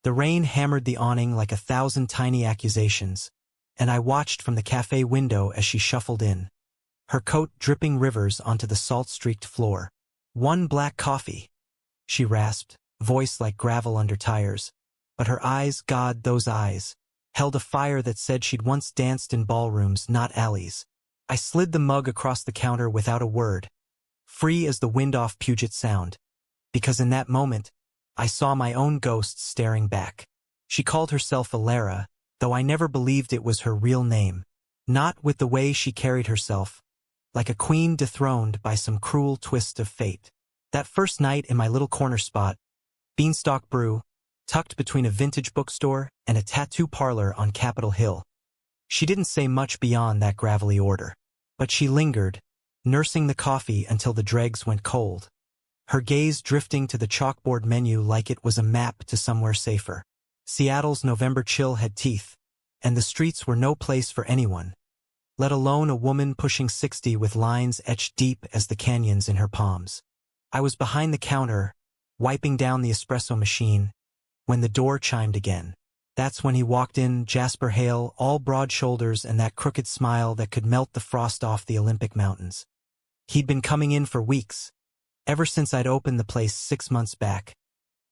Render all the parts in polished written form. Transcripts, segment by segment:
The rain hammered the awning like 1,000 tiny accusations, and I watched from the cafe window as she shuffled in, her coat dripping rivers onto the salt-streaked floor. "One black coffee," she rasped, voice like gravel under tires. But her eyes, God, those eyes, held a fire that said she'd once danced in ballrooms, not alleys. I slid the mug across the counter without a word, free as the wind off Puget Sound, because in that moment, I saw my own ghost staring back. She called herself Alara, though I never believed it was her real name. Not with the way she carried herself, like a queen dethroned by some cruel twist of fate. That first night in my little corner spot, Beanstalk Brew, tucked between a vintage bookstore and a tattoo parlor on Capitol Hill. She didn't say much beyond that gravelly order, but she lingered, nursing the coffee until the dregs went cold, her gaze drifting to the chalkboard menu like it was a map to somewhere safer. Seattle's November chill had teeth, and the streets were no place for anyone, let alone a woman pushing 60 with lines etched deep as the canyons in her palms. I was behind the counter, wiping down the espresso machine, when the door chimed again. That's when he walked in, Jasper Hale, all broad shoulders and that crooked smile that could melt the frost off the Olympic mountains. He'd been coming in for weeks, ever since I'd opened the place 6 months back,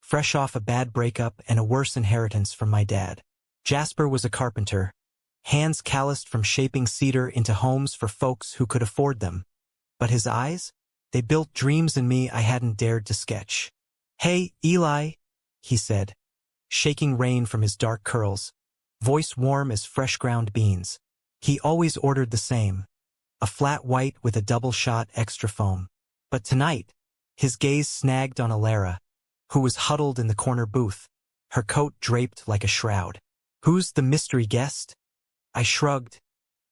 fresh off a bad breakup and a worse inheritance from my dad. Jasper was a carpenter, hands calloused from shaping cedar into homes for folks who could afford them. But his eyes? They built dreams in me I hadn't dared to sketch. "Hey, Eli," he said, shaking rain from his dark curls, voice warm as fresh ground beans. He always ordered the same, a flat white with a double-shot extra foam. But tonight, his gaze snagged on Alara, who was huddled in the corner booth, her coat draped like a shroud. "Who's the mystery guest?" I shrugged,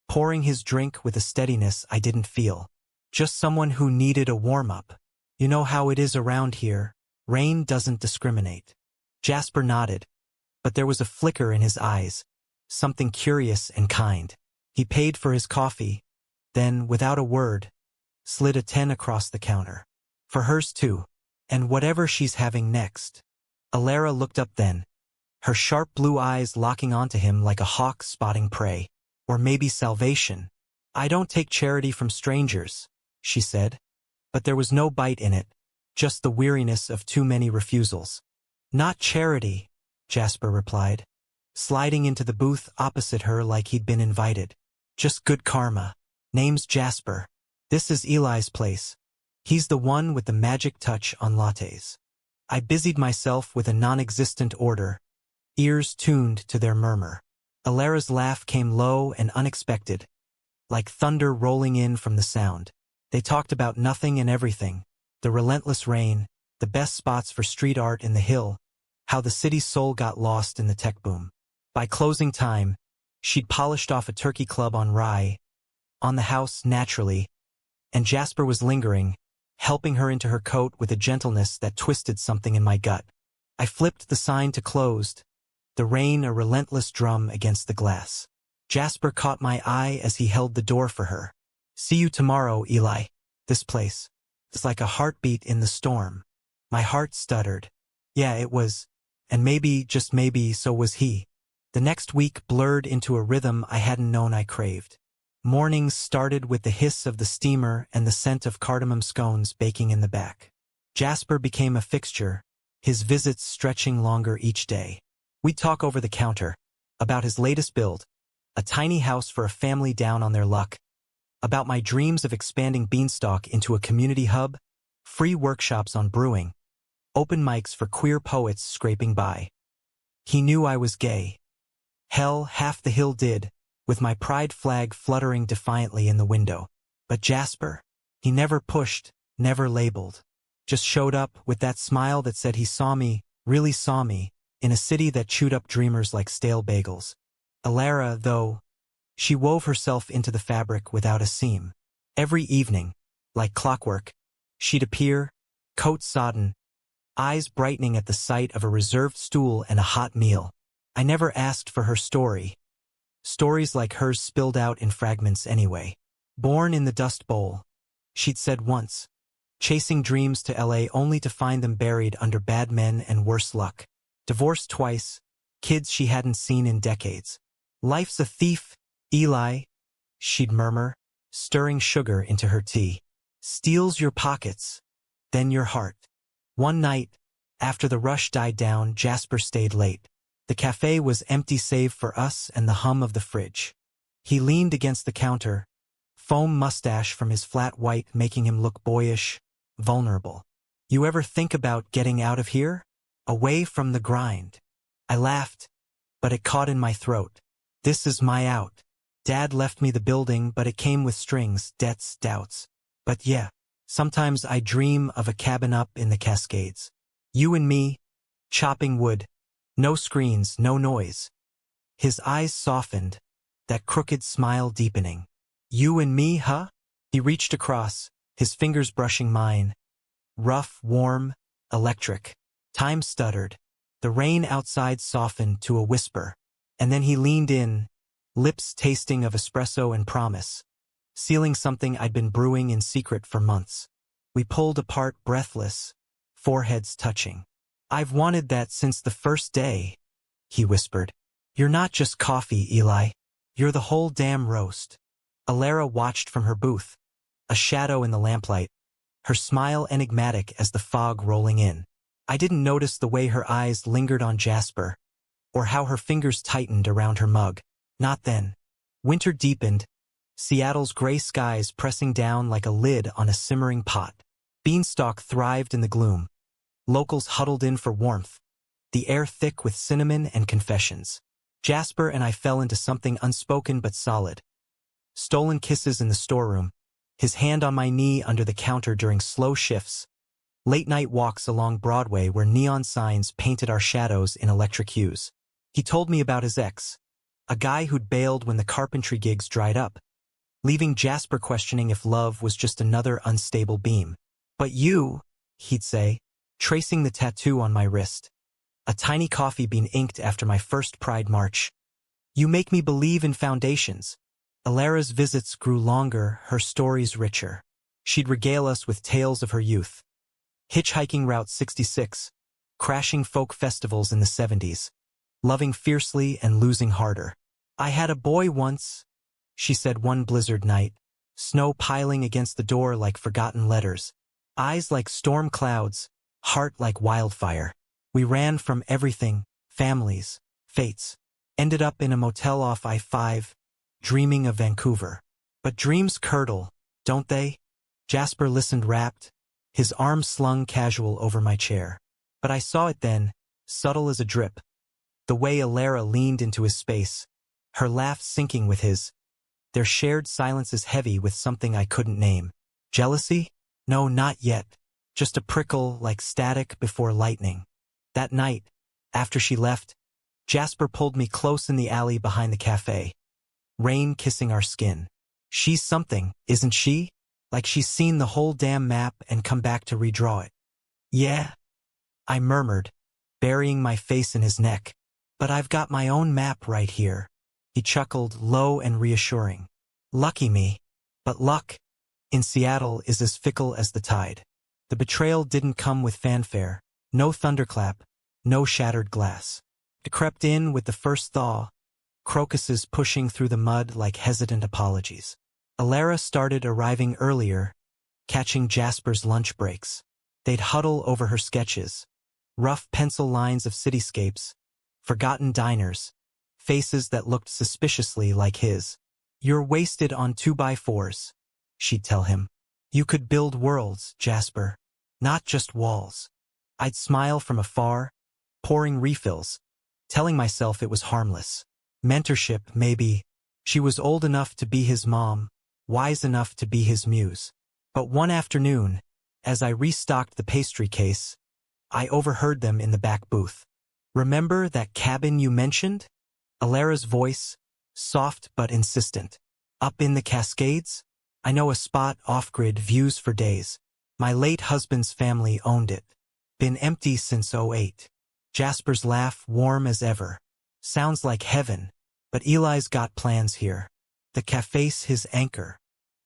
pouring his drink with a steadiness I didn't feel. "Just someone who needed a warm-up. You know how it is around here. Rain doesn't discriminate." Jasper nodded, but there was a flicker in his eyes, something curious and kind. He paid for his coffee, then, without a word, slid a 10 across the counter. "For hers too. And whatever she's having next." Alara looked up then, her sharp blue eyes locking onto him like a hawk spotting prey. "Or maybe salvation. I don't take charity from strangers," she said. But there was no bite in it, just the weariness of too many refusals. "Not charity," Jasper replied, sliding into the booth opposite her like he'd been invited. "Just good karma. Name's Jasper. This is Eli's place. He's the one with the magic touch on lattes." I busied myself with a non-existent order, ears tuned to their murmur. Alara's laugh came low and unexpected, like thunder rolling in from the sound. They talked about nothing and everything, the relentless rain, the best spots for street art in the Hill, how the city's soul got lost in the tech boom. By closing time, she'd polished off a turkey club on rye, on the house naturally, and Jasper was lingering, helping her into her coat with a gentleness that twisted something in my gut. I flipped the sign to closed, the rain a relentless drum against the glass. Jasper caught my eye as he held the door for her. "See you tomorrow, Eli. This place is like a heartbeat in the storm." My heart stuttered. Yeah, it was. And maybe, just maybe, so was he. The next week blurred into a rhythm I hadn't known I craved. Mornings started with the hiss of the steamer and the scent of cardamom scones baking in the back. Jasper became a fixture, his visits stretching longer each day. We'd talk over the counter, about his latest build, a tiny house for a family down on their luck, about my dreams of expanding Beanstalk into a community hub, free workshops on brewing, open mics for queer poets scraping by. He knew I was gay. Hell, half the hill did, with my pride flag fluttering defiantly in the window. But Jasper? He never pushed, never labeled. Just showed up with that smile that said he saw me, really saw me, in a city that chewed up dreamers like stale bagels. Alara, though, she wove herself into the fabric without a seam. Every evening, like clockwork, she'd appear, coat sodden, eyes brightening at the sight of a reserved stool and a hot meal. I never asked for her story. Stories like hers spilled out in fragments anyway. Born in the Dust Bowl, she'd said once, chasing dreams to LA only to find them buried under bad men and worse luck. Divorced twice, kids she hadn't seen in decades. Life's a thief, Eli, she'd murmur, stirring sugar into her tea. Steals your pockets, then your heart. One night, after the rush died down, Jasper stayed late. The cafe was empty save for us and the hum of the fridge. He leaned against the counter, foam mustache from his flat white making him look boyish, vulnerable. You ever think about getting out of here? Away from the grind? I laughed, but it caught in my throat. This is my out. Dad left me the building, but it came with strings, debts, doubts. But yeah, sometimes I dream of a cabin up in the Cascades. You and me, chopping wood. No screens, no noise. His eyes softened, that crooked smile deepening. You and me, huh? He reached across, his fingers brushing mine. Rough, warm, electric. Time stuttered. The rain outside softened to a whisper. And then he leaned in, lips tasting of espresso and promise, sealing something I'd been brewing in secret for months. We pulled apart breathless, foreheads touching. I've wanted that since the first day, he whispered. You're not just coffee, Eli. You're the whole damn roast. Alara watched from her booth, a shadow in the lamplight, her smile enigmatic as the fog rolling in. I didn't notice the way her eyes lingered on Jasper, or how her fingers tightened around her mug. Not then. Winter deepened, Seattle's gray skies pressing down like a lid on a simmering pot. Beanstalk thrived in the gloom. Locals huddled in for warmth, the air thick with cinnamon and confessions. Jasper and I fell into something unspoken but solid. Stolen kisses in the storeroom, his hand on my knee under the counter during slow shifts, late-night walks along Broadway where neon signs painted our shadows in electric hues. He told me about his ex, a guy who'd bailed when the carpentry gigs dried up, leaving Jasper questioning if love was just another unstable beam. But you, he'd say, tracing the tattoo on my wrist, a tiny coffee bean inked after my first Pride March. You make me believe in foundations. Alara's visits grew longer, her stories richer. She'd regale us with tales of her youth. Hitchhiking Route 66, crashing folk festivals in the 70s, loving fiercely and losing harder. I had a boy once, she said one blizzard night, snow piling against the door like forgotten letters, eyes like storm clouds, heart like wildfire. We ran from everything, families, fates, ended up in a motel off I-5, dreaming of Vancouver. But dreams curdle, don't they? Jasper listened rapt, his arm slung casual over my chair. But I saw it then, subtle as a drip. The way Alara leaned into his space, her laugh syncing with his. Their shared silences heavy with something I couldn't name. Jealousy? No, not yet. Just a prickle like static before lightning. That night, after she left, Jasper pulled me close in the alley behind the cafe. Rain kissing our skin. She's something, isn't she? Like she's seen the whole damn map and come back to redraw it. Yeah, I murmured, burying my face in his neck. But I've got my own map right here. He chuckled, low and reassuring. Lucky me. But luck, in Seattle, is as fickle as the tide. The betrayal didn't come with fanfare, no thunderclap, no shattered glass. It crept in with the first thaw, crocuses pushing through the mud like hesitant apologies. Alara started arriving earlier, catching Jasper's lunch breaks. They'd huddle over her sketches, rough pencil lines of cityscapes, forgotten diners, faces that looked suspiciously like his. You're wasted on 2x4s, she'd tell him. You could build worlds, Jasper, not just walls. I'd smile from afar, pouring refills, telling myself it was harmless. Mentorship, maybe. She was old enough to be his mom, wise enough to be his muse. But one afternoon, as I restocked the pastry case, I overheard them in the back booth. Remember that cabin you mentioned? Alara's voice, soft but insistent. Up in the Cascades? I know a spot off-grid, views for days. My late husband's family owned it. Been empty since '08. Jasper's laugh warm as ever. Sounds like heaven. But Eli's got plans here. The cafe's his anchor.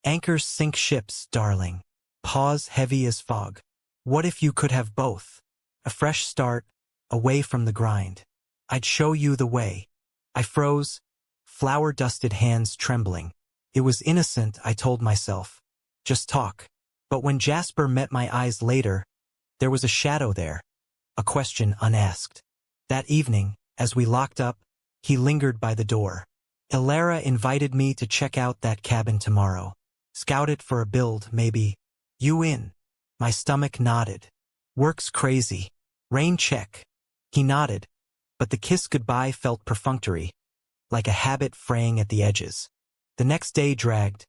Anchors sink ships, darling. Pause heavy as fog. What if you could have both? A fresh start, away from the grind. I'd show you the way. I froze, flour-dusted hands trembling. It was innocent, I told myself. Just talk. But when Jasper met my eyes later, there was a shadow there, a question unasked. That evening, as we locked up, he lingered by the door. Ilara invited me to check out that cabin tomorrow. Scout it for a build, maybe. You in? My stomach nodded. Work's crazy. Rain check. He nodded, but the kiss goodbye felt perfunctory, like a habit fraying at the edges. The next day dragged,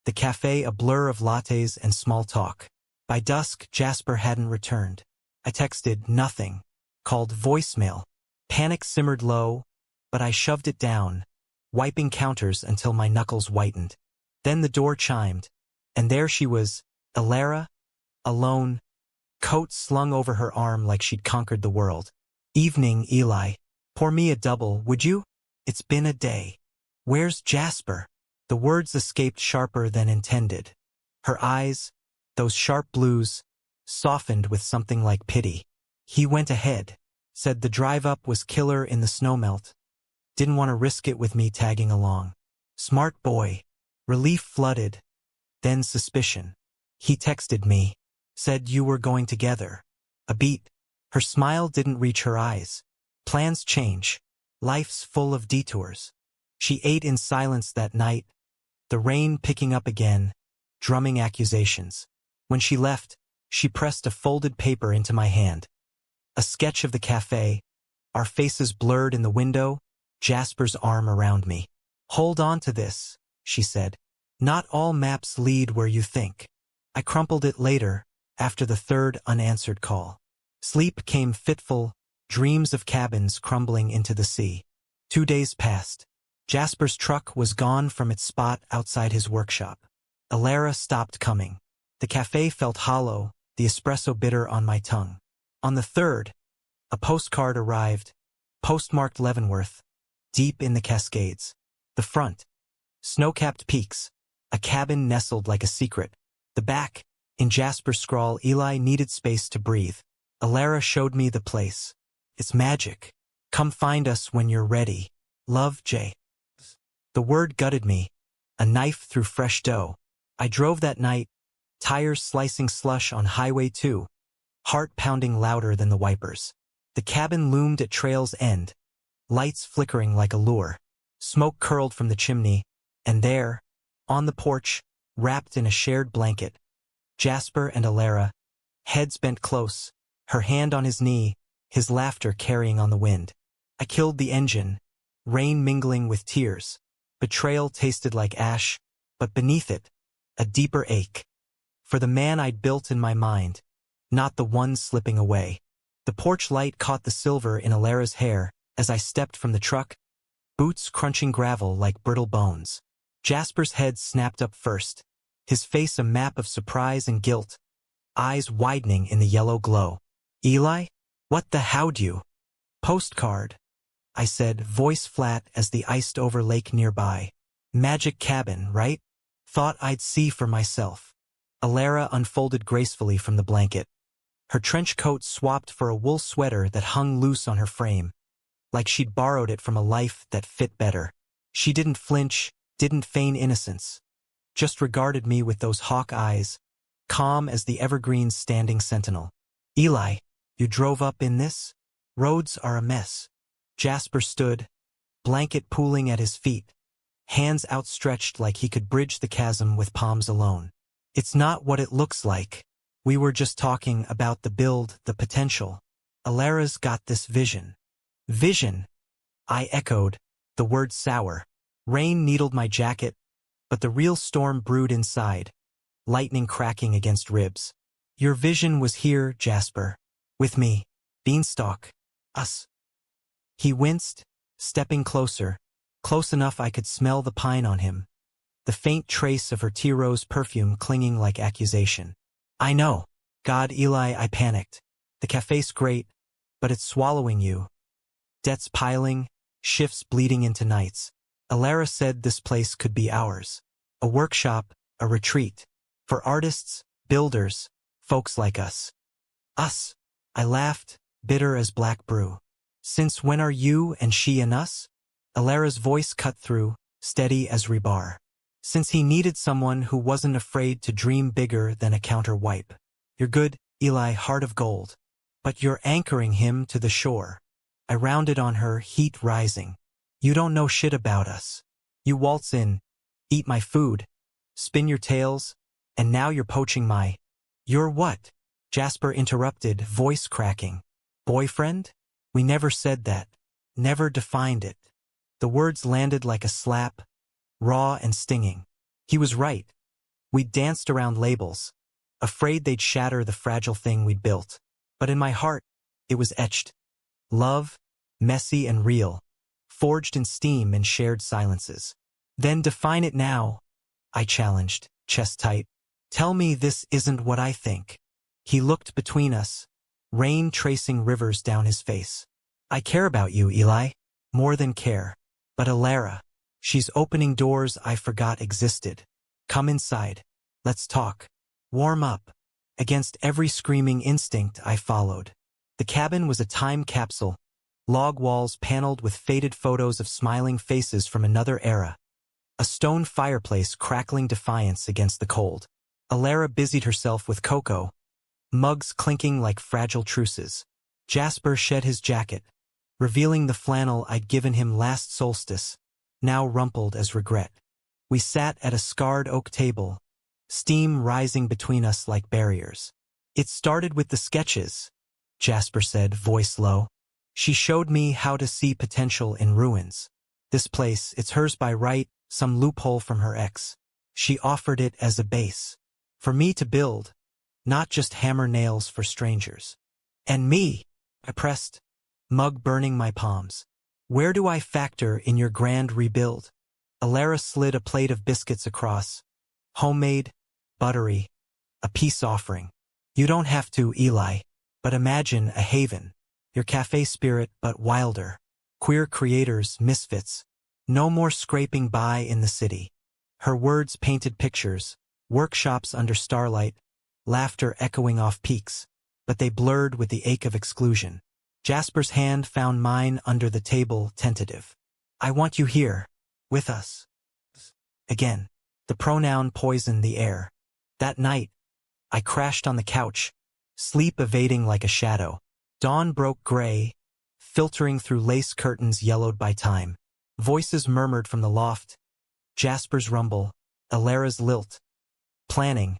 the cafe a blur of lattes and small talk. By dusk, Jasper hadn't returned. I texted nothing, called voicemail. Panic simmered low, but I shoved it down, wiping counters until my knuckles whitened. Then the door chimed, and there she was, Ilara, alone, coat slung over her arm like she'd conquered the world. Evening, Eli. Pour me a double, would you? It's been a day. Where's Jasper? The words escaped sharper than intended. Her eyes, those sharp blues, softened with something like pity. He went ahead, said the drive up was killer in the snowmelt. Didn't want to risk it with me tagging along. Smart boy. Relief flooded, then suspicion. He texted me, said you were going together. A beat. Her smile didn't reach her eyes. Plans change. Life's full of detours. She ate in silence that night, the rain picking up again, drumming accusations. When she left, she pressed a folded paper into my hand. A sketch of the cafe, our faces blurred in the window, Jasper's arm around me. Hold on to this, she said. Not all maps lead where you think. I crumpled it later, after the third unanswered call. Sleep came fitful, dreams of cabins crumbling into the sea. 2 days passed. Jasper's truck was gone from its spot outside his workshop. Ilara stopped coming. The cafe felt hollow, the espresso bitter on my tongue. On the third, a postcard arrived, postmarked Leavenworth, deep in the Cascades. The front, snow-capped peaks, a cabin nestled like a secret. The back, in Jasper's scrawl, Eli needed space to breathe. Ilara showed me the place. It's magic. Come find us when you're ready. Love, Jay. The word gutted me, a knife through fresh dough. I drove that night, tires slicing slush on Highway 2, heart pounding louder than the wipers. The cabin loomed at trail's end, lights flickering like a lure. Smoke curled from the chimney, and there, on the porch, wrapped in a shared blanket, Jasper and Ilara, heads bent close, her hand on his knee, his laughter carrying on the wind. I killed the engine, rain mingling with tears. Betrayal tasted like ash, but beneath it, a deeper ache. For the man I'd built in my mind, not the one slipping away. The porch light caught the silver in Ilara's hair as I stepped from the truck, boots crunching gravel like brittle bones. Jasper's head snapped up first, his face a map of surprise and guilt, eyes widening in the yellow glow. Eli? What the how'd you? Postcard, I said, voice flat as the iced-over lake nearby. Magic cabin, right? Thought I'd see for myself. Ilara unfolded gracefully from the blanket. Her trench coat swapped for a wool sweater that hung loose on her frame, like she'd borrowed it from a life that fit better. She didn't flinch, didn't feign innocence, just regarded me with those hawk eyes, calm as the evergreen's standing sentinel. Eli, you drove up in this? Roads are a mess. Jasper stood, blanket pooling at his feet, hands outstretched like he could bridge the chasm with palms alone. It's not what it looks like. We were just talking about the build, the potential. Ilara's got this vision. Vision? I echoed, the word sour. Rain needled my jacket, but the real storm brewed inside, lightning cracking against ribs. Your vision was here, Jasper. With me. Beanstalk. Us. He winced, stepping closer, close enough I could smell the pine on him, the faint trace of her tea rose perfume clinging like accusation. I know. God, Eli, I panicked. The cafe's great, but it's swallowing you. Debts piling, shifts bleeding into nights. Ilara said this place could be ours. A workshop, a retreat. For artists, builders, folks like us. Us. I laughed, bitter as black brew. Since when are you and she and us? Alara's voice cut through, steady as rebar. Since he needed someone who wasn't afraid to dream bigger than a counter-wipe. You're good, Eli, heart of gold. But you're anchoring him to the shore. I rounded on her, heat rising. You don't know shit about us. You waltz in, eat my food, spin your tails, and now you're poaching my... You're what? Jasper interrupted, voice cracking. Boyfriend? We never said that. Never defined it. The words landed like a slap, raw and stinging. He was right. We'd danced around labels, afraid they'd shatter the fragile thing we'd built. But in my heart, it was etched. Love, messy and real, forged in steam and shared silences. Then define it now, I challenged, chest tight. Tell me this isn't what I think. He looked between us, rain tracing rivers down his face. I care about you, Eli. More than care. But Alara, she's opening doors I forgot existed. Come inside. Let's talk. Warm up. Against every screaming instinct I followed. The cabin was a time capsule, log walls paneled with faded photos of smiling faces from another era. A stone fireplace crackling defiance against the cold. Alara busied herself with cocoa, mugs clinking like fragile truces. Jasper shed his jacket, revealing the flannel I'd given him last solstice, now rumpled as regret. We sat at a scarred oak table, steam rising between us like barriers. It started with the sketches, Jasper said, voice low. She showed me how to see potential in ruins. This place, it's hers by right, some loophole from her ex. She offered it as a base. For me to build, not just hammer nails for strangers. And me, I pressed, mug burning my palms. Where do I factor in your grand rebuild? Alara slid a plate of biscuits across. Homemade, buttery, a peace offering. You don't have to, Eli, but imagine a haven. Your cafe spirit, but wilder. Queer creators, misfits. No more scraping by in the city. Her words painted pictures, workshops under starlight, laughter echoing off peaks, but they blurred with the ache of exclusion. Jasper's hand found mine under the table, tentative. I want you here, with us. Again, the pronoun poisoned the air. That night, I crashed on the couch, sleep evading like a shadow. Dawn broke gray, filtering through lace curtains yellowed by time. Voices murmured from the loft. Jasper's rumble, Alara's lilt. Planning,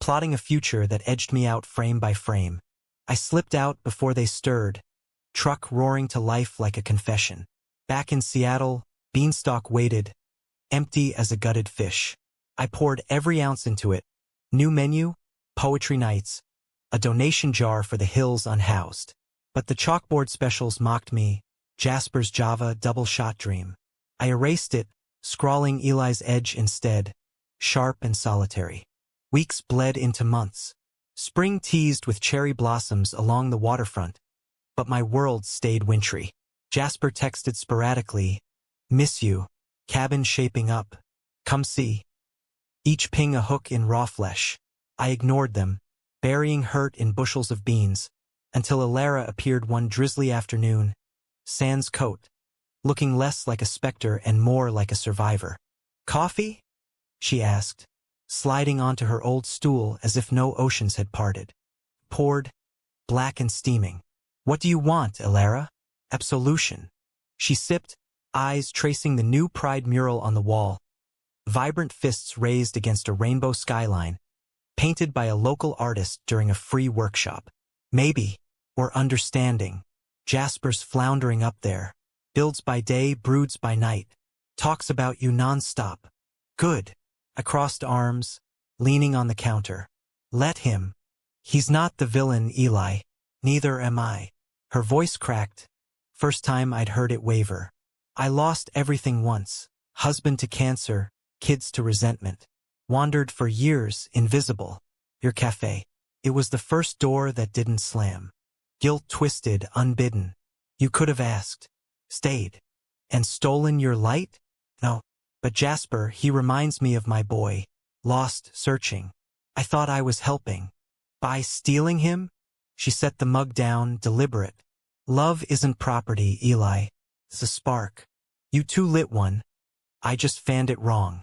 plotting a future that edged me out frame by frame. I slipped out before they stirred, truck roaring to life like a confession. Back in Seattle, Beanstalk waited, empty as a gutted fish. I poured every ounce into it. New menu, poetry nights, a donation jar for the hills unhoused. But the chalkboard specials mocked me, Jasper's Java double-shot dream. I erased it, scrawling Eli's edge instead, sharp and solitary. Weeks bled into months. Spring teased with cherry blossoms along the waterfront, but my world stayed wintry. Jasper texted sporadically, miss you, cabin shaping up, come see. Each ping a hook in raw flesh. I ignored them, burying hurt in bushels of beans, until Alara appeared one drizzly afternoon, sans coat, looking less like a specter and more like a survivor. Coffee? She asked, sliding onto her old stool as if no oceans had parted. Poured, black and steaming. What do you want, Alara? Absolution. She sipped, eyes tracing the new Pride mural on the wall. Vibrant fists raised against a rainbow skyline, painted by a local artist during a free workshop. Maybe, or understanding. Jasper's floundering up there. Builds by day, broods by night. Talks about you nonstop. Good. I crossed arms, leaning on the counter. Let him. He's not the villain, Eli. Neither am I. Her voice cracked. First time I'd heard it waver. I lost everything once. Husband to cancer, kids to resentment. Wandered for years, invisible. Your cafe. It was the first door that didn't slam. Guilt twisted, unbidden. You could have asked. Stayed. And stolen your light? No. But Jasper, he reminds me of my boy. Lost, searching. I thought I was helping. By stealing him? She set the mug down, deliberate. Love isn't property, Eli. It's a spark. You too lit one. I just fanned it wrong.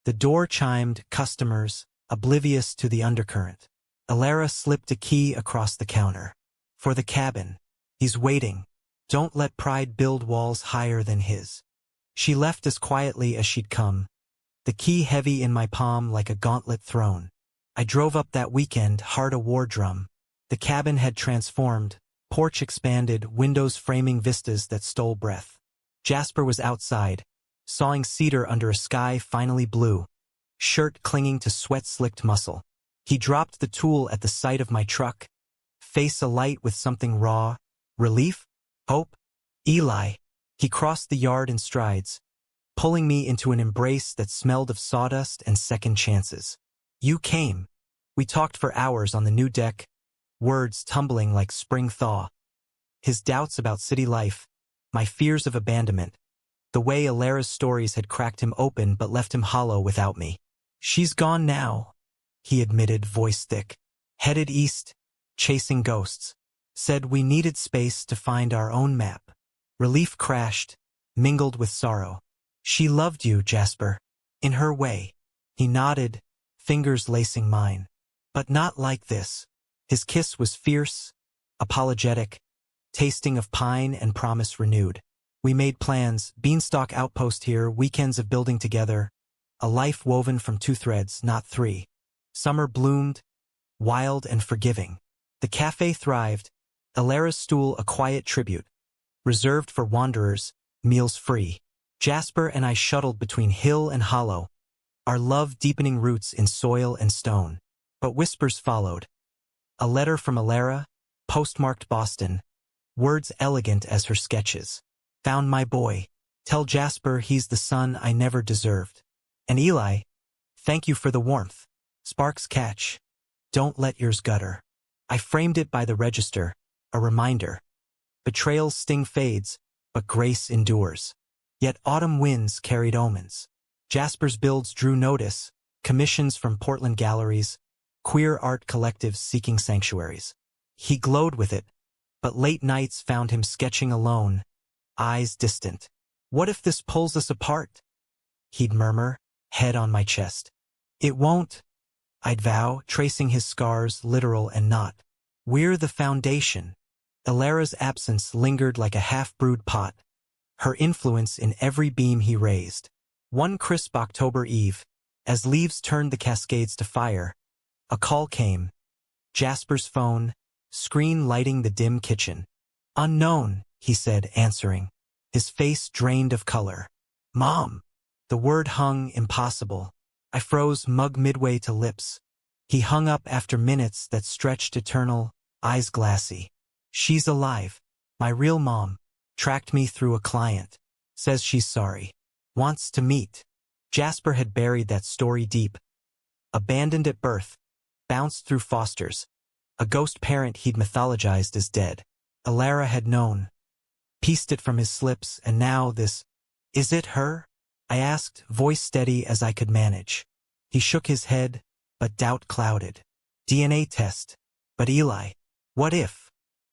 The door chimed, customers, oblivious to the undercurrent. Alara slipped a key across the counter. For the cabin. He's waiting. Don't let pride build walls higher than his. She left as quietly as she'd come, the key heavy in my palm like a gauntlet thrown. I drove up that weekend, heart a war drum. The cabin had transformed, porch expanded, windows framing vistas that stole breath. Jasper was outside, sawing cedar under a sky finally blue, shirt clinging to sweat-slicked muscle. He dropped the tool at the sight of my truck, face alight with something raw. Relief? Hope? Eli. He crossed the yard in strides, pulling me into an embrace that smelled of sawdust and second chances. You came. We talked for hours on the new deck, words tumbling like spring thaw. His doubts about city life, my fears of abandonment, the way Alara's stories had cracked him open but left him hollow without me. She's gone now, he admitted, voice thick. Headed east, chasing ghosts. Said we needed space to find our own map. Relief crashed, mingled with sorrow. She loved you, Jasper. In her way. He nodded, fingers lacing mine. But not like this. His kiss was fierce, apologetic, tasting of pine and promise renewed. We made plans, beanstalk outpost here, weekends of building together, a life woven from 2 threads, not 3. Summer bloomed, wild and forgiving. The cafe thrived, Alara's stool a quiet tribute, reserved for wanderers, meals free. Jasper and I shuttled between hill and hollow, our love deepening roots in soil and stone. But whispers followed. A letter from Alara, postmarked Boston, words elegant as her sketches. Found my boy. Tell Jasper he's the son I never deserved. And Eli, thank you for the warmth. Sparks catch. Don't let yours gutter. I framed it by the register, a reminder. Betrayal's sting fades, but grace endures. Yet autumn winds carried omens. Jasper's builds drew notice, commissions from Portland galleries, queer art collectives seeking sanctuaries. He glowed with it, but late nights found him sketching alone, eyes distant. What if this pulls us apart? He'd murmur, head on my chest. It won't, I'd vow, tracing his scars literal and not. We're the foundation. Alara's absence lingered like a half-brewed pot, her influence in every beam he raised. One crisp October eve, as leaves turned the cascades to fire, a call came. Jasper's phone, screen lighting the dim kitchen. Unknown, he said, answering, his face drained of color. Mom. The word hung impossible. I froze, mug midway to lips. He hung up after minutes that stretched eternal, eyes glassy. She's alive. My real mom. Tracked me through a client. Says she's sorry. Wants to meet. Jasper had buried that story deep. Abandoned at birth. Bounced through fosters. A ghost parent he'd mythologized as dead. Alara had known. Pieced it from his slips, and now this. Is it her? I asked, voice steady as I could manage. He shook his head, but doubt clouded. DNA test. But Eli. What if?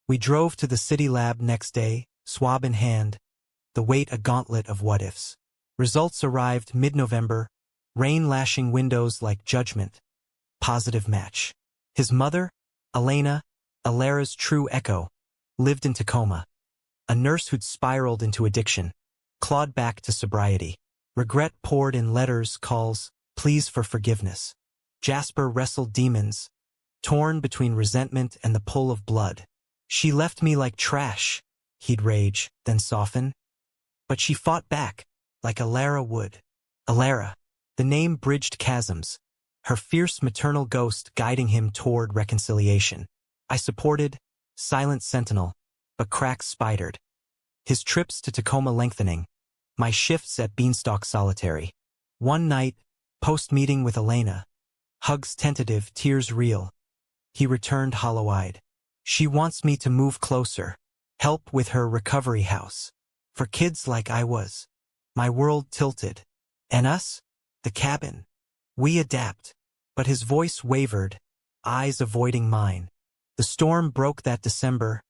We drove to the city lab next day, swab in hand, the weight a gauntlet of what-ifs. Results arrived mid-November, rain lashing windows like judgment. Positive match. His mother, Elena, Alara's true echo, lived in Tacoma. A nurse who'd spiraled into addiction, clawed back to sobriety. Regret poured in letters, calls, pleas for forgiveness. Jasper wrestled demons, torn between resentment and the pull of blood. She left me like trash, he'd rage, then soften. But she fought back, like Alara would. Alara. The name bridged chasms, her fierce maternal ghost guiding him toward reconciliation. I supported, silent sentinel, but cracks spidered. His trips to Tacoma lengthening, my shifts at Beanstalk solitary. One night, post-meeting with Elena, hugs tentative, tears real. He returned hollow-eyed. She wants me to move closer, help with her recovery house. For kids like I was. My world tilted. And us? The cabin. We adapt. But his voice wavered, eyes avoiding mine. The storm broke that December,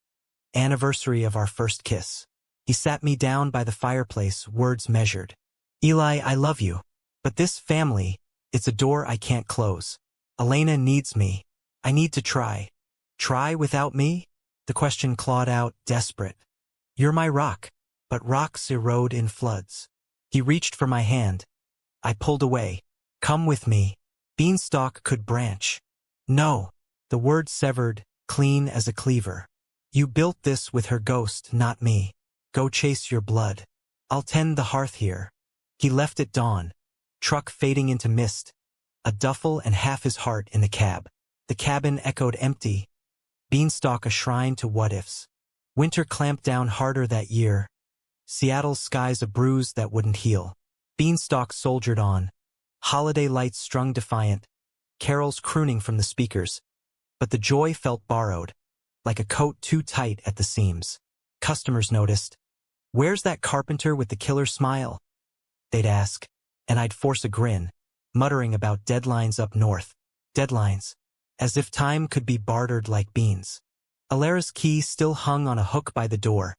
anniversary of our first kiss. He sat me down by the fireplace, words measured. Eli, I love you. But this family, it's a door I can't close. Elena needs me. I need to try. Try without me? The question clawed out, desperate. You're my rock, but rocks erode in floods. He reached for my hand. I pulled away. Come with me. Beanstalk could branch. No. The word severed, clean as a cleaver. You built this with her ghost, not me. Go chase your blood. I'll tend the hearth here. He left at dawn. Truck fading into mist. A duffel and half his heart in the cab. The cabin echoed empty. Beanstalk a shrine to what-ifs. Winter clamped down harder that year. Seattle's skies a bruise that wouldn't heal. Beanstalk soldiered on. Holiday lights strung defiant. Carols crooning from the speakers. But the joy felt borrowed, like a coat too tight at the seams. Customers noticed. Where's that carpenter with the killer smile? They'd ask, and I'd force a grin, muttering about deadlines up north. Deadlines. As if time could be bartered like beans. Alara's key still hung on a hook by the door,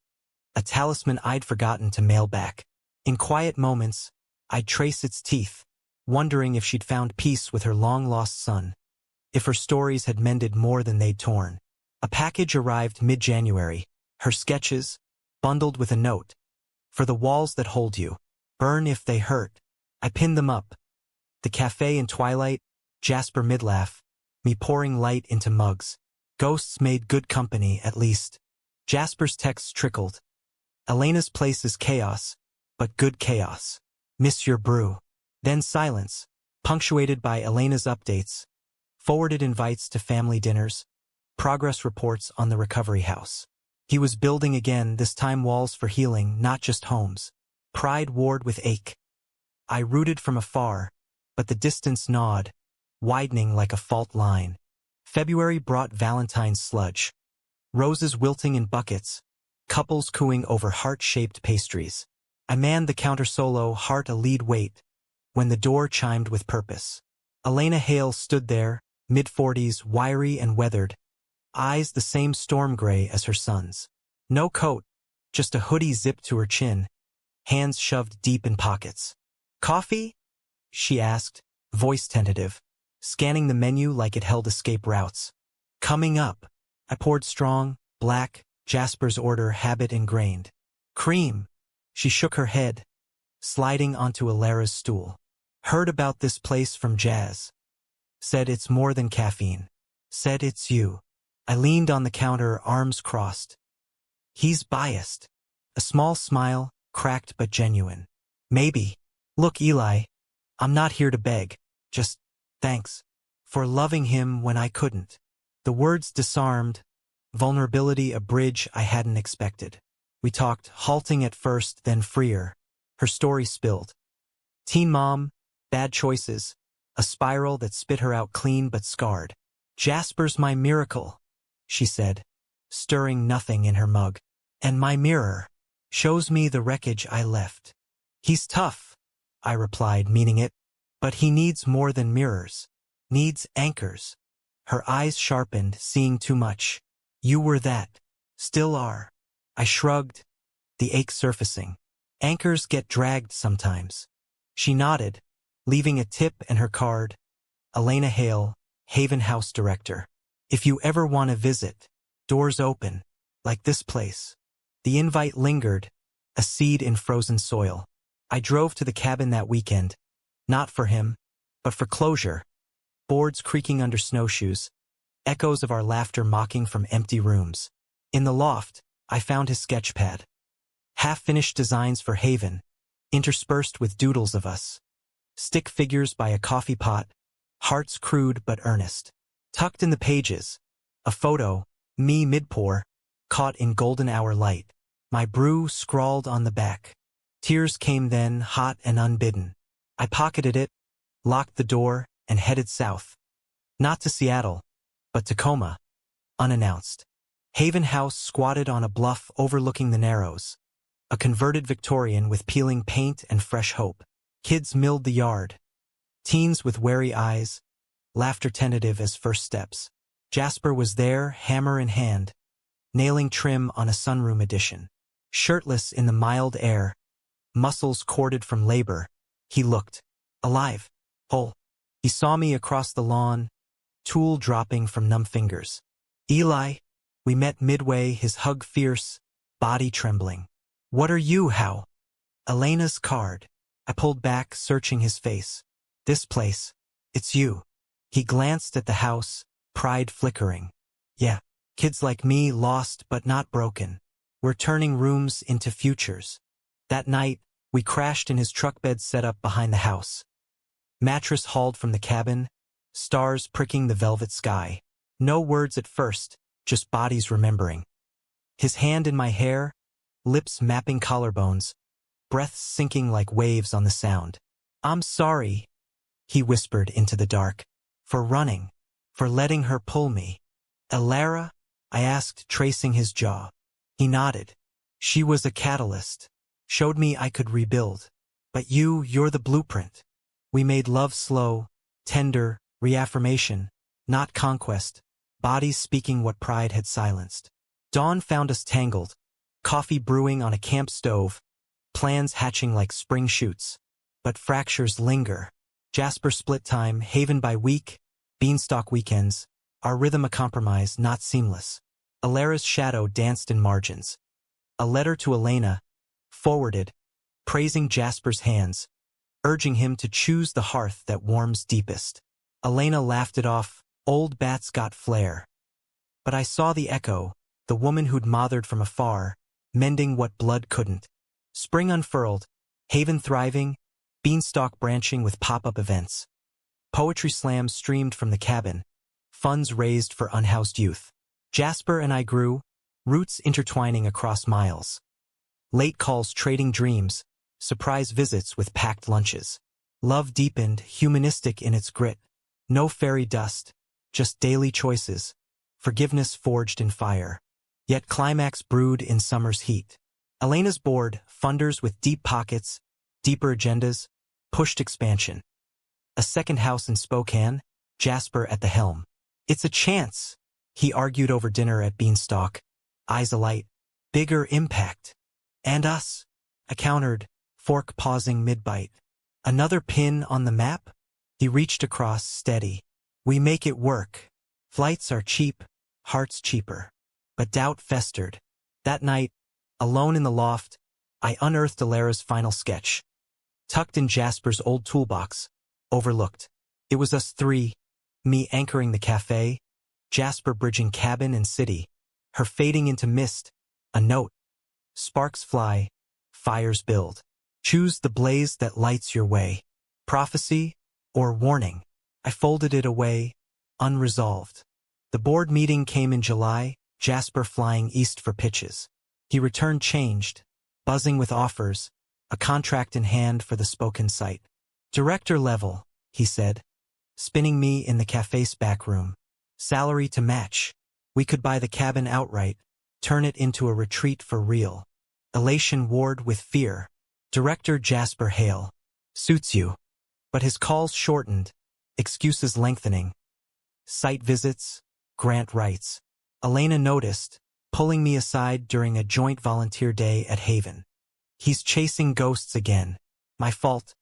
a talisman I'd forgotten to mail back. In quiet moments, I'd trace its teeth, wondering if she'd found peace with her long-lost son, if her stories had mended more than they'd torn. A package arrived mid-January, her sketches, bundled with a note. For the walls that hold you, burn if they hurt. I pinned them up. The cafe in twilight, Jasper midlaugh, me pouring light into mugs. Ghosts made good company, at least. Jasper's texts trickled. Elena's place is chaos, but good chaos. Miss your brew. Then silence, punctuated by Elena's updates. Forwarded invites to family dinners. Progress reports on the recovery house. He was building again, this time walls for healing, not just homes. Pride warred with ache. I rooted from afar, but the distance gnawed, widening like a fault line. February brought Valentine's sludge. Roses wilting in buckets, couples cooing over heart-shaped pastries. I manned the counter solo, heart a lead weight, when the door chimed with purpose. Elena Hale stood there, mid-40s, wiry and weathered, eyes the same storm gray as her son's. No coat, just a hoodie zipped to her chin, hands shoved deep in pockets. Coffee? She asked, voice tentative, scanning the menu like it held escape routes. Coming up. I poured strong, black, Jasper's order, habit ingrained. Cream. She shook her head, sliding onto Alara's stool. Heard about this place from Jazz. Said it's more than caffeine. Said it's you. I leaned on the counter, arms crossed. He's biased. A small smile, cracked but genuine. Maybe. Look, Eli, I'm not here to beg. Just thanks for loving him when I couldn't. The words disarmed, vulnerability a bridge I hadn't expected. We talked, halting at first, then freer. Her story spilled. Teen mom, bad choices, a spiral that spit her out clean but scarred. Jasper's my miracle, she said, stirring nothing in her mug. And my mirror shows me the wreckage I left. He's tough, I replied, meaning it, but he needs more than mirrors. Needs anchors. Her eyes sharpened, seeing too much. You were that. Still are. I shrugged, the ache surfacing. Anchors get dragged sometimes. She nodded, leaving a tip and her card. Elena Hale, Haven House Director. If you ever want to visit, doors open, like this place. The invite lingered, a seed in frozen soil. I drove to the cabin that weekend, not for him, but for closure. Boards creaking under snowshoes, echoes of our laughter mocking from empty rooms. In the loft, I found his sketchpad. Half-finished designs for Haven, interspersed with doodles of us. Stick figures by a coffee pot, hearts crude but earnest. Tucked in the pages, a photo, me mid-pour, caught in golden hour light. My brew scrawled on the back. Tears came then, hot and unbidden. I pocketed it, locked the door, and headed south. Not to Seattle, but Tacoma, unannounced. Haven House squatted on a bluff overlooking the Narrows. A converted Victorian with peeling paint and fresh hope. Kids milled the yard. Teens with wary eyes, laughter tentative as first steps. Jasper was there, hammer in hand, nailing trim on a sunroom edition. Shirtless in the mild air, muscles corded from labor, he looked alive, whole. He saw me across the lawn, tool dropping from numb fingers. Eli, we met midway, his hug fierce, body trembling. What are you, how? Elena's card. I pulled back, searching his face. This place. It's you. He glanced at the house, pride flickering. Yeah, kids like me, lost but not broken. We're turning rooms into futures. That night, we crashed in his truck bed set up behind the house. Mattress hauled from the cabin, stars pricking the velvet sky. No words at first, just bodies remembering. His hand in my hair, lips mapping collarbones, breath sinking like waves on the sound. I'm sorry, he whispered into the dark, for running, for letting her pull me. Elara? I asked, tracing his jaw. He nodded. She was a catalyst, showed me I could rebuild. But you're the blueprint. We made love slow, tender, reaffirmation, not conquest, bodies speaking what pride had silenced. Dawn found us tangled, coffee brewing on a camp stove, plans hatching like spring shoots. But fractures linger. Jasper split time, Haven by week, Beanstalk weekends, our rhythm a compromise, not seamless. Alara's shadow danced in margins. A letter to Elena, forwarded, praising Jasper's hands, urging him to choose the hearth that warms deepest. Elena laughed it off, old bats got flair. But I saw the echo, the woman who'd mothered from afar, mending what blood couldn't. Spring unfurled, Haven thriving, Beanstalk branching with pop-up events. Poetry slams streamed from the cabin, funds raised for unhoused youth. Jasper and I grew, roots intertwining across miles. Late calls trading dreams, surprise visits with packed lunches. Love deepened, humanistic in its grit. No fairy dust, just daily choices. Forgiveness forged in fire. Yet climax brewed in summer's heat. Elena's board, funders with deep pockets, deeper agendas, pushed expansion. A second house in Spokane, Jasper at the helm. It's a chance, he argued over dinner at Beanstalk, eyes alight. Bigger impact. And us, I countered, fork pausing mid-bite. Another pin on the map? He reached across, steady. We make it work. Flights are cheap, hearts cheaper. But doubt festered. That night, alone in the loft, I unearthed Alara's final sketch. Tucked in Jasper's old toolbox, overlooked. It was us three, me anchoring the cafe, Jasper bridging cabin and city, her fading into mist, a note. Sparks fly, fires build. Choose the blaze that lights your way. Prophecy or warning. I folded it away, unresolved. The board meeting came in July, Jasper flying east for pitches. He returned changed, buzzing with offers, a contract in hand for the Spokane site. Director level, he said, spinning me in the cafe's back room. Salary to match. We could buy the cabin outright, turn it into a retreat for real. Elation warred with fear. Director Jasper Hale. Suits you. But his calls shortened, excuses lengthening. Site visits, grant rights. Elena noticed, pulling me aside during a joint volunteer day at Haven. He's chasing ghosts again. My fault.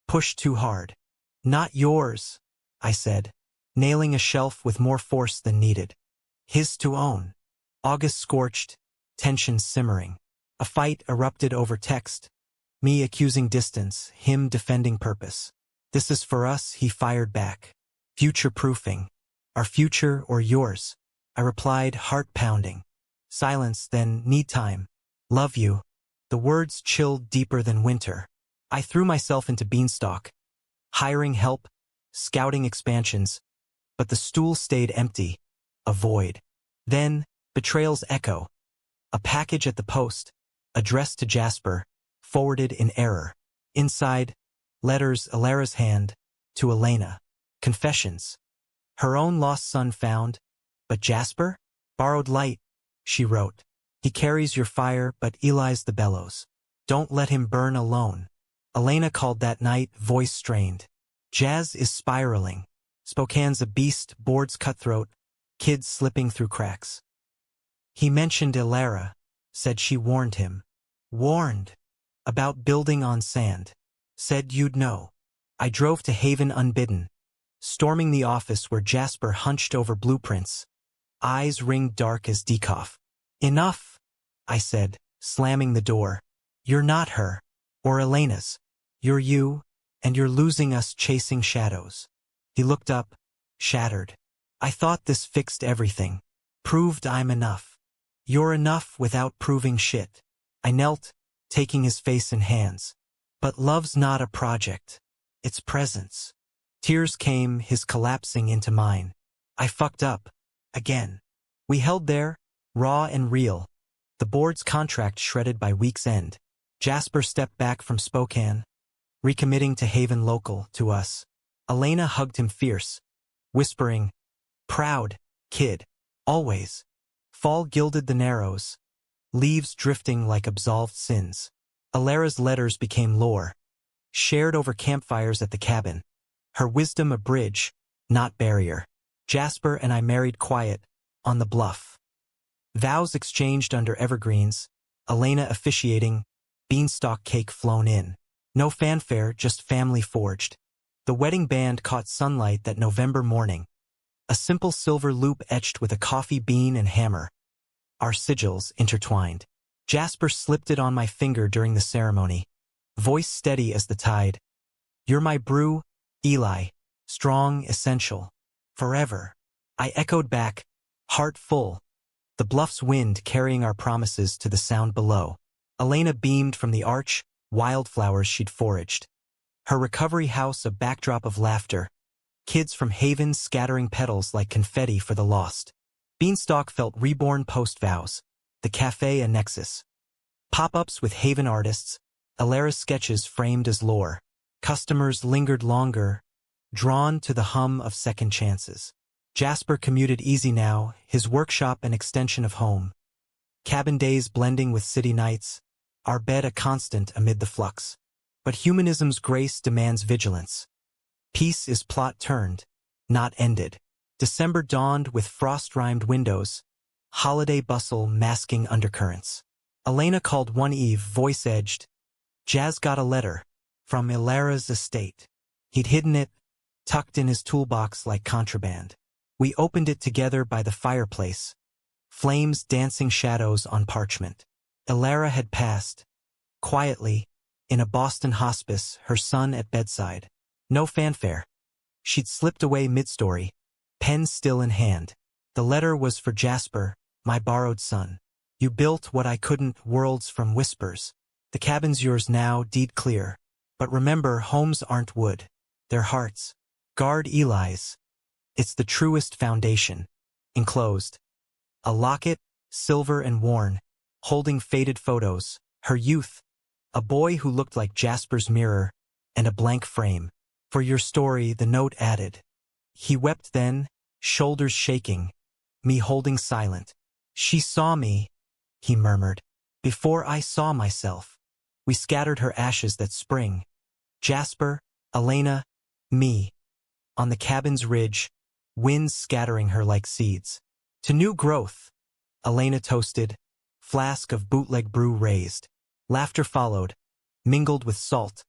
Pushed too hard. Not yours, I said, nailing a shelf with more force than needed. His to own. August scorched, tension simmering. A fight erupted over text. Me accusing distance, him defending purpose. This is for us, he fired back. Future-proofing. Our future or yours? I replied, heart pounding. Silence, then need time. Love you. The words chilled deeper than winter. I threw myself into Beanstalk, hiring help, scouting expansions, but the stool stayed empty, a void. Then, betrayal's echo. A package at the post, addressed to Jasper, forwarded in error. Inside, letters, Alara's hand, to Elena. Confessions. Her own lost son found, but Jasper? Borrowed light, she wrote. He carries your fire, but Eli's the bellows. Don't let him burn alone. Elena called that night, voice strained. Jazz is spiraling. Spokane's a beast, boards cutthroat, kids slipping through cracks. He mentioned Ilara, said she warned him. Warned. About building on sand. Said you'd know. I drove to Haven unbidden, storming the office where Jasper hunched over blueprints, eyes ringed dark as Dekoff. Enough, I said, slamming the door. You're not her. Or Elena's. You're you, and you're losing us chasing shadows. He looked up, shattered. I thought this fixed everything. Proved I'm enough. You're enough without proving shit. I knelt, taking his face in hands. But love's not a project. It's presence. Tears came, his collapsing into mine. I fucked up. Again. We held there, raw and real. The board's contract shredded by week's end. Jasper stepped back from Spokane, recommitting to Haven local, to us. Elena hugged him fierce, whispering, proud, kid, always. Fall gilded the narrows, leaves drifting like absolved sins. Ilara's letters became lore, shared over campfires at the cabin. Her wisdom a bridge, not barrier. Jasper and I married quiet, on the bluff. Vows exchanged under evergreens, Elena officiating, beanstalk cake flown in. No fanfare, just family forged. The wedding band caught sunlight that November morning. A simple silver loop etched with a coffee bean and hammer. Our sigils intertwined. Jasper slipped it on my finger during the ceremony. Voice steady as the tide. You're my brew, Eli. Strong, essential. Forever. I echoed back, heart full. The bluff's wind carrying our promises to the sound below. Elena beamed from the arch, wildflowers she'd foraged. Her recovery house a backdrop of laughter. Kids from Haven scattering petals like confetti for the lost. Beanstalk felt reborn post-vows. The Café a nexus. Pop-ups with Haven artists. Ilara's sketches framed as lore. Customers lingered longer, drawn to the hum of second chances. Jasper commuted easy now, his workshop an extension of home. Cabin days blending with city nights, our bed a constant amid the flux. But humanism's grace demands vigilance. Peace is plot turned, not ended. December dawned with frost-rimed windows, holiday bustle masking undercurrents. Elena called one eve, voice-edged. Jazz got a letter from Ilara's estate. He'd hidden it, tucked in his toolbox like contraband. We opened it together by the fireplace, flames dancing shadows on parchment. Ilara had passed, quietly, in a Boston hospice, her son at bedside. No fanfare. She'd slipped away mid-story, pen still in hand. The letter was for Jasper, my borrowed son. You built what I couldn't, worlds from whispers. The cabin's yours now, deed clear. But remember, homes aren't wood. They're hearts. Guard Eli's. It's the truest foundation. Enclosed. A locket, silver and worn, holding faded photos, her youth, a boy who looked like Jasper's mirror, and a blank frame. For your story, the note added. He wept then, shoulders shaking, me holding silent. She saw me, he murmured, before I saw myself. We scattered her ashes that spring. Jasper, Elena, me. On the cabin's ridge, winds scattering her like seeds. To new growth, Elena toasted, flask of bootleg brew raised. Laughter followed, mingled with salt.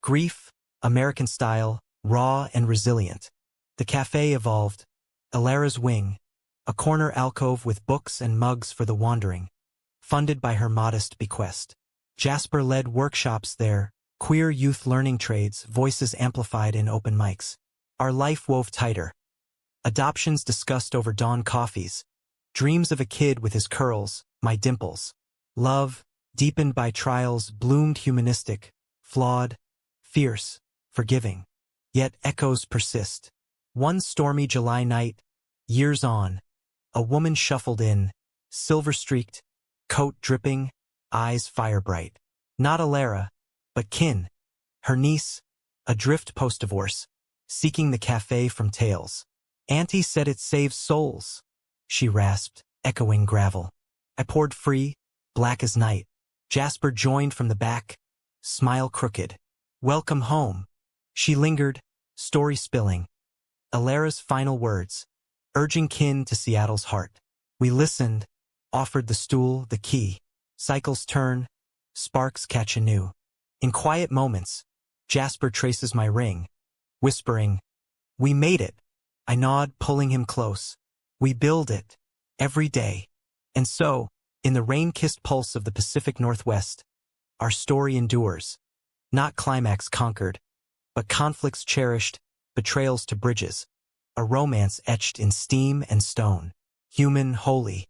Grief, American style, raw and resilient. The Café evolved, Ilara's wing, a corner alcove with books and mugs for the wandering, funded by her modest bequest. Jasper led workshops there, queer youth learning trades, voices amplified in open mics. Our life wove tighter. Adoptions discussed over dawn coffees. Dreams of a kid with his curls, my dimples. Love, deepened by trials, bloomed humanistic, flawed, fierce, forgiving. Yet echoes persist. One stormy July night, years on, a woman shuffled in, silver-streaked, coat dripping, eyes fire-bright. Not Ilara, but kin. Her niece, adrift post-divorce, seeking the Café from tales. Auntie said it saves souls, she rasped, echoing gravel. I poured free, black as night. Jasper joined from the back, smile crooked. Welcome home. She lingered, story spilling. Ilara's final words. urging kin to Seattle's heart. We listened, offered the stool, the key. Cycles turn, sparks catch anew. In quiet moments, Jasper traces my ring, whispering, "We made it." I nod, pulling him close. We build it, every day. And so, in the rain-kissed pulse of the Pacific Northwest, our story endures. Not climax conquered, but conflicts cherished, betrayals to bridges. A romance etched in steam and stone. Human, holy,